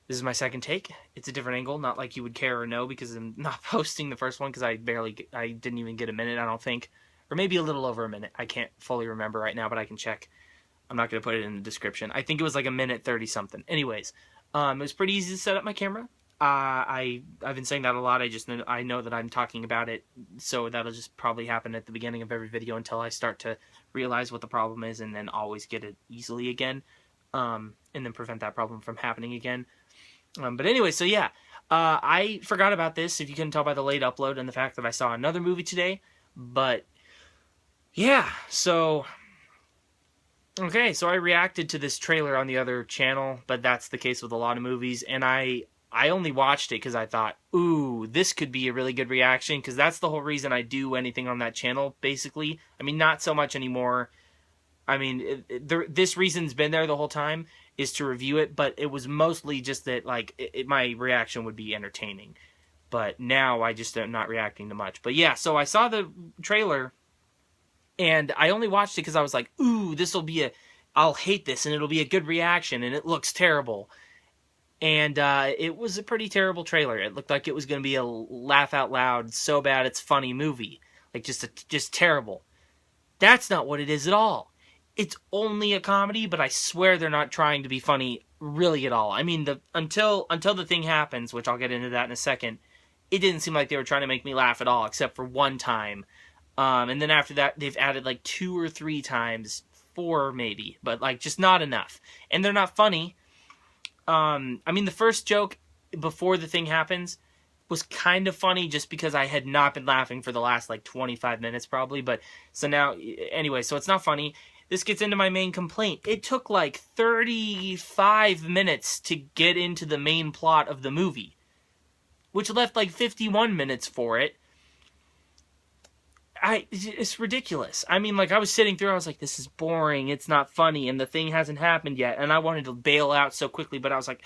This is my second take. It's a different angle, not like you would care or know because I'm not posting the first one because I didn't even get a minute, I don't think. Or maybe a little over a minute. I can't fully remember right now, but I can check. I'm not going to put it in the description. I think it was like a minute 30 something. Anyways, it was pretty easy to set up my camera. I've been saying that a lot. I know that I'm talking about it, so that'll just probably happen at the beginning of every video until I start to realize what the problem is, and then always get it easily again, and then prevent that problem from happening again. But anyway, so yeah, I forgot about this. If you couldn't tell by the late upload and the fact that I saw another movie today, but yeah, so. Okay, so I reacted to this trailer on the other channel, but that's the case with a lot of movies, and I only watched it because I thought, ooh, this could be a really good reaction, because that's the whole reason I do anything on that channel, basically. I mean, not so much anymore. I mean, this reason's been there the whole time, is to review it, but it was mostly just that, like, my reaction would be entertaining. But now I just am not reacting to much. But yeah, so I saw the trailer, and I only watched it because I was like, ooh, I'll hate this, and it'll be a good reaction, and it looks terrible. And it was a pretty terrible trailer. It looked like it was going to be a laugh out loud, so bad it's funny movie. Like, just terrible. That's not what it is at all. It's only a comedy, but I swear they're not trying to be funny really at all. I mean, until the thing happens, which I'll get into that in a second, it didn't seem like they were trying to make me laugh at all, except for one time. And then after that, they've added like 2 or 3 times, 4 maybe, but like just not enough. And they're not funny. I mean, the first joke before the thing happens was kind of funny just because I had not been laughing for the last like 25 minutes probably. But so now, anyway, so it's not funny. This gets into my main complaint. It took like 35 minutes to get into the main plot of the movie, which left like 51 minutes for it. It's ridiculous. I mean, like, I was sitting through, I was like, this is boring, it's not funny, and the thing hasn't happened yet, and I wanted to bail out so quickly, but I was like,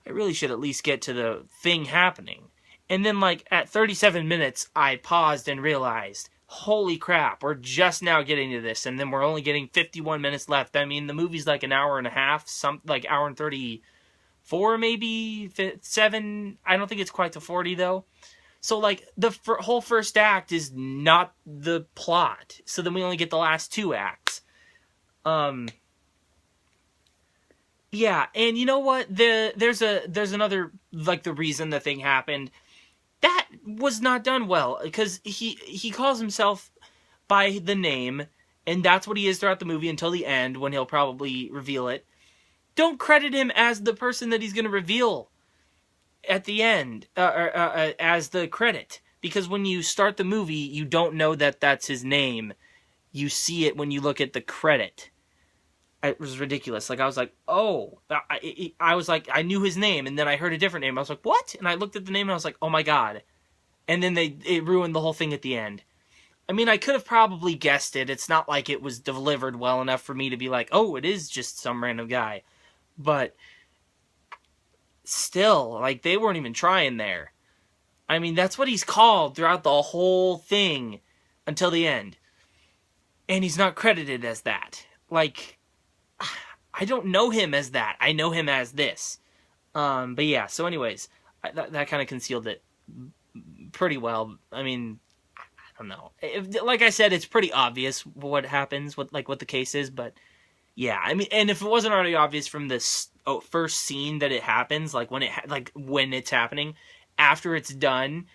I really should at least get to the thing happening. And then, like, at 37 minutes, I paused and realized, holy crap, we're just now getting to this, and then we're only getting 51 minutes left. I mean, the movie's like an hour and a half, like, hour and 34, maybe, 7, I don't think it's quite to 40, though. So, like, the whole first act is not the plot. So then we only get the last 2 acts. Yeah, and you know what? There's another, like, the reason the thing happened. That was not done well, because he calls himself by the name, and that's what he is throughout the movie until the end, when he'll probably reveal it. Don't credit him as the person that he's going to reveal at the end, as the credit, because when you start the movie, you don't know that that's his name. You see it when you look at the credit. It was ridiculous. Like, I was like, oh, I was like, I knew his name, and then I heard a different name. I was like, what? And I looked at the name, and I was like, oh my god. And then it ruined the whole thing at the end. I mean, I could have probably guessed it. It's not like it was delivered well enough for me to be like, oh, it is just some random guy. But still, like, they weren't even trying there. I mean, that's what he's called throughout the whole thing until the end. And he's not credited as that. Like, I don't know him as that. I know him as this. But yeah, so anyways, that kind of concealed it pretty well. I mean, I don't know. Like I said, it's pretty obvious what happens, what the case is, but yeah, I mean, and if it wasn't already obvious from this first scene that it happens, like when it's happening, after it's done,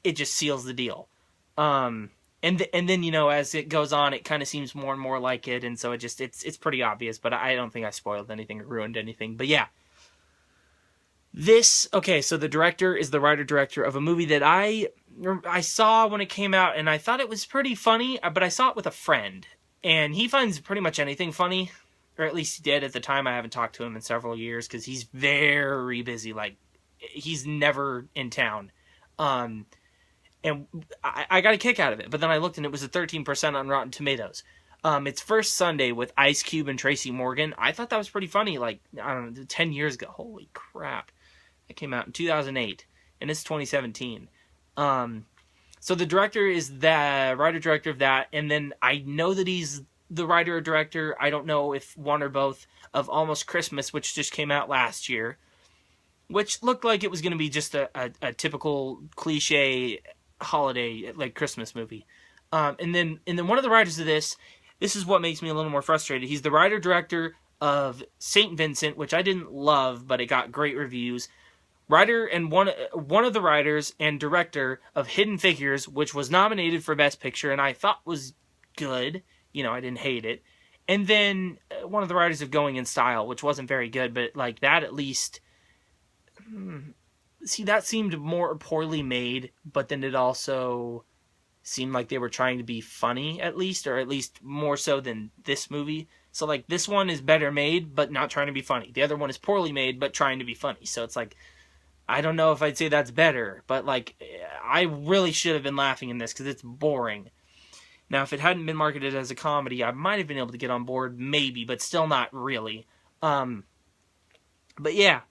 it just seals the deal. And then, you know, as it goes on, it kind of seems more and more like it, and so it's pretty obvious. But I don't think I spoiled anything or ruined anything. But yeah, okay. So the director is the writer-director of a movie that I saw when it came out, and I thought it was pretty funny. But I saw it with a friend. And he finds pretty much anything funny, or at least he did at the time. I haven't talked to him in several years because he's very busy. Like, he's never in town. And I got a kick out of it. But then I looked and it was a 13% on Rotten Tomatoes. It's First Sunday with Ice Cube and Tracy Morgan. I thought that was pretty funny, like, I don't know, 10 years ago. Holy crap. It came out in 2008, and it's 2017. So the director is the writer-director of that, and then I know that he's the writer or director, I don't know if one or both, of Almost Christmas, which just came out last year. which looked like it was going to be just a typical cliche holiday, like Christmas movie. And then one of the writers of this is what makes me a little more frustrated. He's the writer director of Saint Vincent, which I didn't love, but it got great reviews. Writer and one of the writers and director of Hidden Figures, which was nominated for Best Picture, and I thought was good. I didn't hate it. And then one of the writers of Going in Style, which wasn't very good, but like that at least. See, that seemed more poorly made, but then it also seemed like they were trying to be funny at least, or at least more so than this movie. So like this one is better made, but not trying to be funny. The other one is poorly made, but trying to be funny. So it's like, I don't know if I'd say that's better, but like I really should have been laughing in this because it's boring. Now, if it hadn't been marketed as a comedy, I might have been able to get on board, maybe, but still not really. But yeah.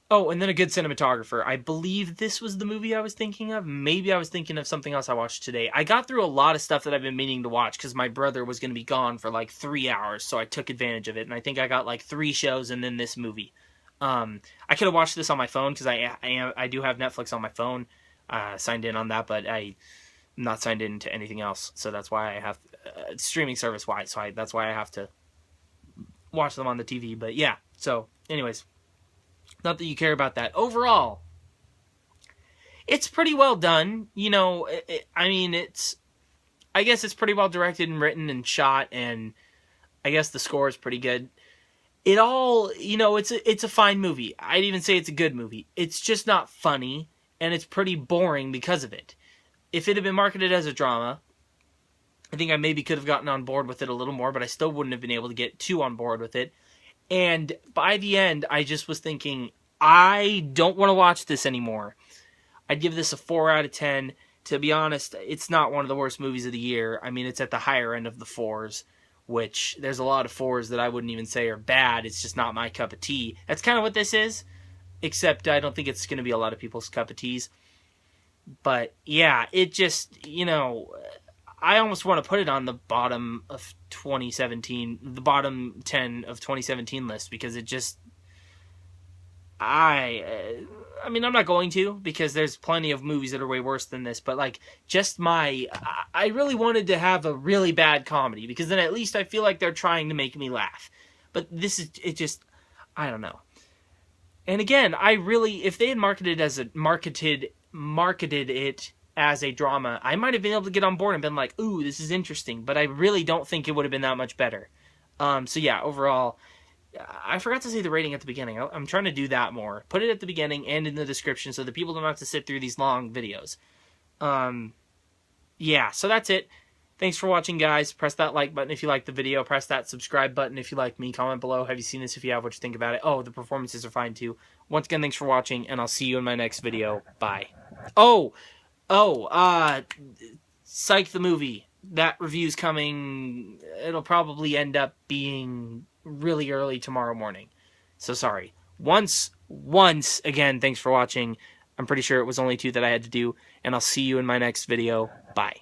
Oh, and then a good cinematographer. I believe this was the movie I was thinking of. Maybe I was thinking of something else I watched today. I got through a lot of stuff that I've been meaning to watch because my brother was going to be gone for like 3 hours, so I took advantage of it. And I think I got like 3 shows and then this movie. I could have watched this on my phone because I do have Netflix on my phone. Signed in on that, but I'm not signed in to anything else. So that's why I have streaming service wise. So that's why I have to watch them on the TV. But yeah, so anyways. Not that you care about that. Overall, it's pretty well done. I guess it's pretty well directed and written and shot, and I guess the score is pretty good. It all, it's a fine movie. I'd even say it's a good movie. It's just not funny, and it's pretty boring because of it. If it had been marketed as a drama, I think I maybe could have gotten on board with it a little more, but I still wouldn't have been able to get too on board with it. And by the end, I just was thinking, I don't want to watch this anymore. I'd give this a 4 out of 10. To be honest, it's not one of the worst movies of the year. I mean, it's at the higher end of the 4s, which there's a lot of 4s that I wouldn't even say are bad. It's just not my cup of tea. That's kind of what this is, except I don't think it's going to be a lot of people's cup of teas. But yeah, it just, I almost want to put it on the bottom of 2017, the bottom 10 of 2017 list, because it just, I mean, I'm not going to, because there's plenty of movies that are way worse than this, but like, I really wanted to have a really bad comedy, because then at least I feel like they're trying to make me laugh. But it just, I don't know. And again, if they had marketed it as a drama, I might have been able to get on board and been like, ooh, this is interesting, but I really don't think it would have been that much better. So yeah, overall, I forgot to say the rating at the beginning. I'm trying to do that more. Put it at the beginning and in the description so that people don't have to sit through these long videos. Yeah, so that's it. Thanks for watching, guys. Press that like button if you like the video. Press that subscribe button if you like me. Comment below. Have you seen this? If you have, what you think about it. Oh, the performances are fine too. Once again, thanks for watching, and I'll see you in my next video. Bye. Psych the Movie. That review's coming. It'll probably end up being really early tomorrow morning. So sorry. Once again, thanks for watching. I'm pretty sure it was only 2 that I had to do, and I'll see you in my next video. Bye.